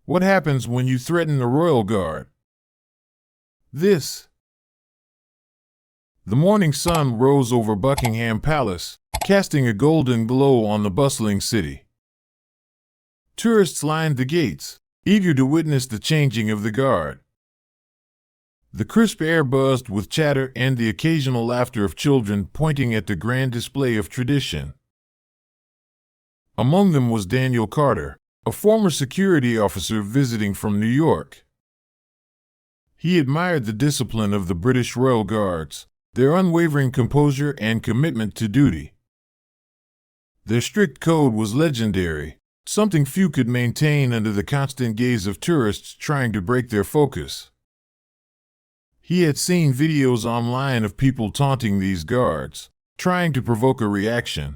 What happens when you threaten the royal guard? This. The morning sun rose over Buckingham Palace, casting a golden glow on the bustling city. Tourists lined the gates, eager to witness the changing of the guard. The crisp air buzzed with chatter and the occasional laughter of children pointing at the grand display of tradition. Among them was Daniel Carter, a former security officer visiting from New York. He admired the discipline of the British Royal Guards, their unwavering composure and commitment to duty. Their strict code was legendary, something few could maintain under the constant gaze of tourists trying to break their focus. He had seen videos online of people taunting these guards, trying to provoke a reaction.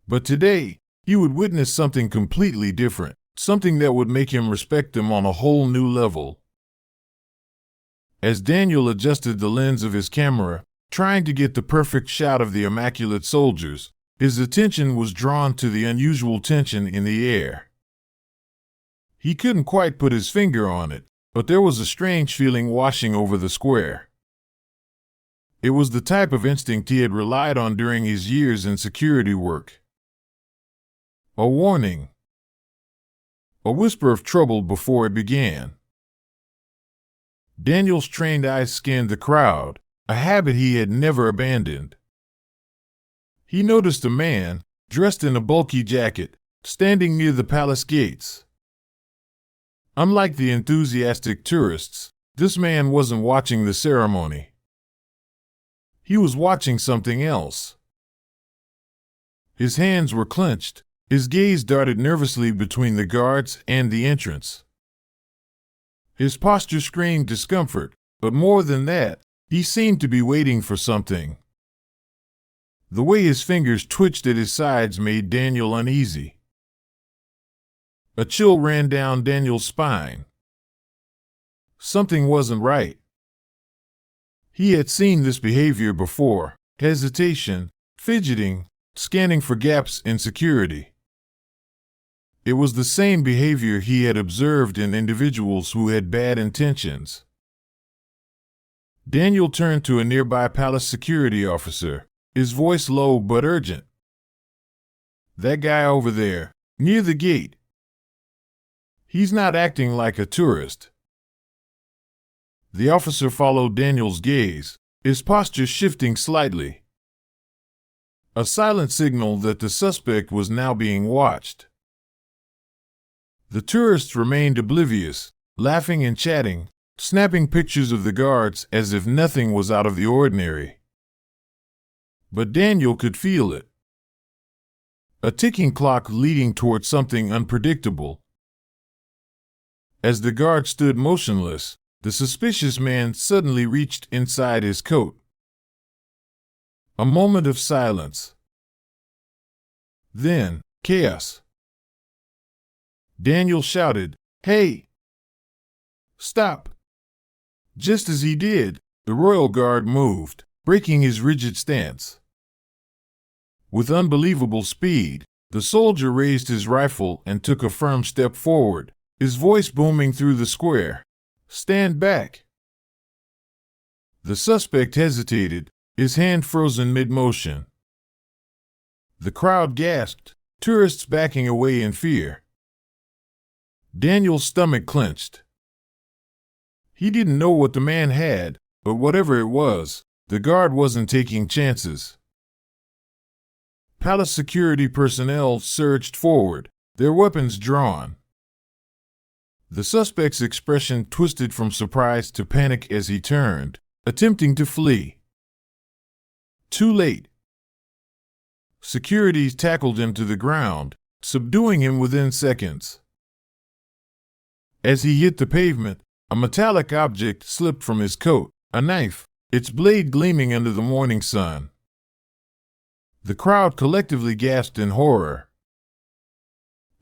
But today, he would witness something completely different, something that would make him respect them on a whole new level. As Daniel adjusted the lens of his camera, trying to get the perfect shot of the immaculate soldiers, his attention was drawn to the unusual tension in the air. He couldn't quite put his finger on it, but there was a strange feeling washing over the square. It was the type of instinct he had relied on during his years in security work. A warning. A whisper of trouble before it began. Daniel's trained eyes scanned the crowd, a habit he had never abandoned. He noticed a man, dressed in a bulky jacket, standing near the palace gates. Unlike the enthusiastic tourists, this man wasn't watching the ceremony. He was watching something else. His hands were clenched, his gaze darted nervously between the guards and the entrance. His posture screamed discomfort, but more than that, he seemed to be waiting for something. The way his fingers twitched at his sides made Daniel uneasy. A chill ran down Daniel's spine. Something wasn't right. He had seen this behavior before: hesitation, fidgeting, scanning for gaps in security. It was the same behavior he had observed in individuals who had bad intentions. Daniel turned to a nearby palace security officer, his voice low but urgent. "That guy over there, near the gate. He's not acting like a tourist." The officer followed Daniel's gaze, his posture shifting slightly. A silent signal that the suspect was now being watched. The tourists remained oblivious, laughing and chatting, snapping pictures of the guards as if nothing was out of the ordinary. But Daniel could feel it. A ticking clock leading toward something unpredictable. As the guard stood motionless, the suspicious man suddenly reached inside his coat. A moment of silence. Then, chaos. Daniel shouted, "Hey! Stop!" Just as he did, the royal guard moved, breaking his rigid stance. With unbelievable speed, the soldier raised his rifle and took a firm step forward, his voice booming through the square. "Stand back!" The suspect hesitated, his hand frozen mid-motion. The crowd gasped, tourists backing away in fear. Daniel's stomach clenched. He didn't know what the man had, but whatever it was, the guard wasn't taking chances. Palace security personnel surged forward, their weapons drawn. The suspect's expression twisted from surprise to panic as he turned, attempting to flee. Too late. Security tackled him to the ground, subduing him within seconds. As he hit the pavement, a metallic object slipped from his coat, a knife, its blade gleaming under the morning sun. The crowd collectively gasped in horror.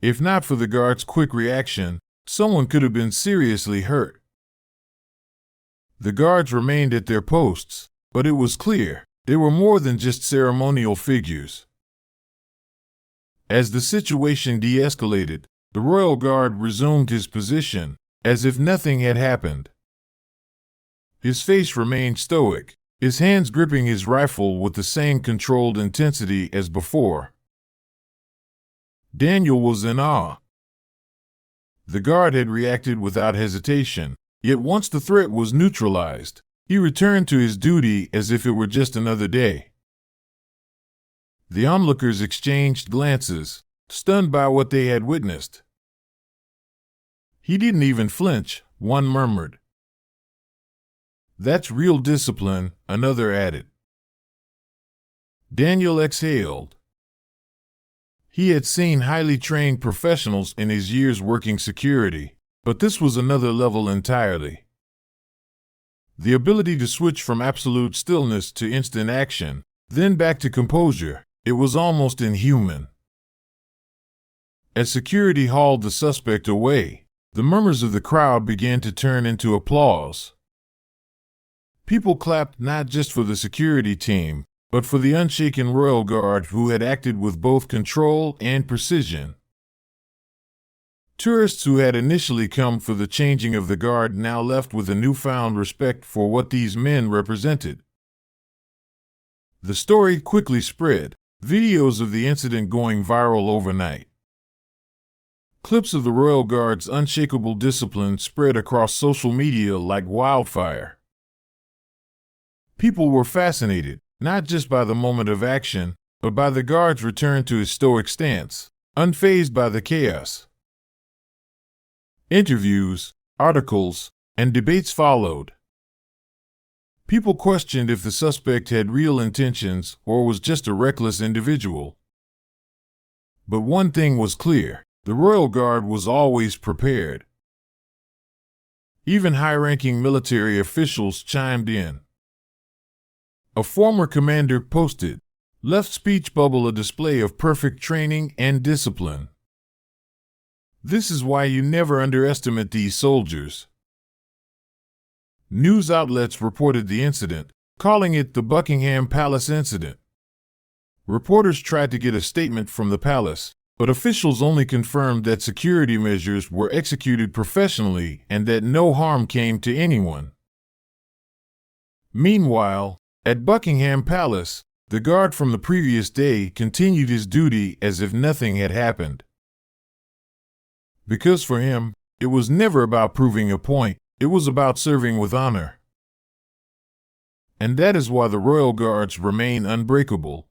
If not for the guard's quick reaction, someone could have been seriously hurt. The guards remained at their posts, but it was clear they were more than just ceremonial figures. As the situation de-escalated, The royal guard resumed his position, as if nothing had happened. His face remained stoic, his hands gripping his rifle with the same controlled intensity as before. Daniel was in awe. The guard had reacted without hesitation, yet once the threat was neutralized, he returned to his duty as if it were just another day. The onlookers exchanged glances, stunned by what they had witnessed. "He didn't even flinch," one murmured. "That's real discipline," another added. Daniel exhaled. He had seen highly trained professionals in his years working security, but this was another level entirely. The ability to switch from absolute stillness to instant action, then back to composure, it was almost inhuman. As security hauled the suspect away, the murmurs of the crowd began to turn into applause. People clapped not just for the security team, but for the unshaken royal guard who had acted with both control and precision. Tourists who had initially come for the changing of the guard now left with a newfound respect for what these men represented. The story quickly spread, videos of the incident going viral overnight. Clips of the royal guard's unshakable discipline spread across social media like wildfire. People were fascinated, not just by the moment of action, but by the guard's return to his stoic stance, unfazed by the chaos. Interviews, articles, and debates followed. People questioned if the suspect had real intentions or was just a reckless individual. But one thing was clear: the royal guard was always prepared. Even high-ranking military officials chimed in. A former commander posted, "Left speech bubble a display of perfect training and discipline. This is why you never underestimate these soldiers." News outlets reported the incident, calling it the Buckingham Palace incident. Reporters tried to get a statement from the palace, but officials only confirmed that security measures were executed professionally and that no harm came to anyone. Meanwhile, at Buckingham Palace, the guard from the previous day continued his duty as if nothing had happened. Because for him, it was never about proving a point, it was about serving with honor. And that is why the royal guards remain unbreakable.